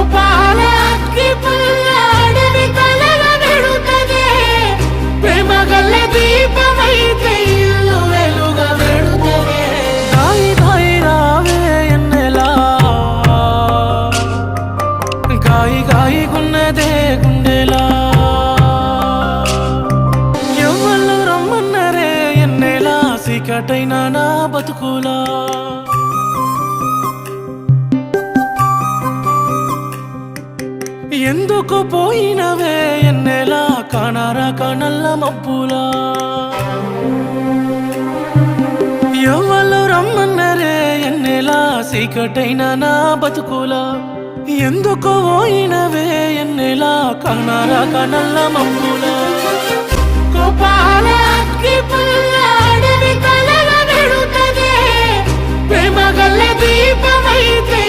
కోపాల అగ్గి పుల్ల అడవి కలల వెడుతదే ప్రేమగల్ల దీపమైతే ఇల్లు వెలుగ వెడుతదే గాయి గాయి రావే ఎన్నెలా గాయి గాయి గున్నదే గుండెలా ఎవళ్ళు రమ్మన్నరే ఎన్నెలా సీకటైనా నా బతుకులా ఎందుకు పోయినవే ఎన్నెలా కానారా కనల్ల మబ్బులా ఎవళ్ళు రమ్మన్నరే ఎన్నెలా సీకటైన నా బతుకులా ఎందుకు పోయినవే ఎన్నెలా కానారా కనల్ల మబ్బులా కోపాల అగ్గి పుల్ల అడవి కలల వెడుతదే ప్రేమగల్ల దీపమైతే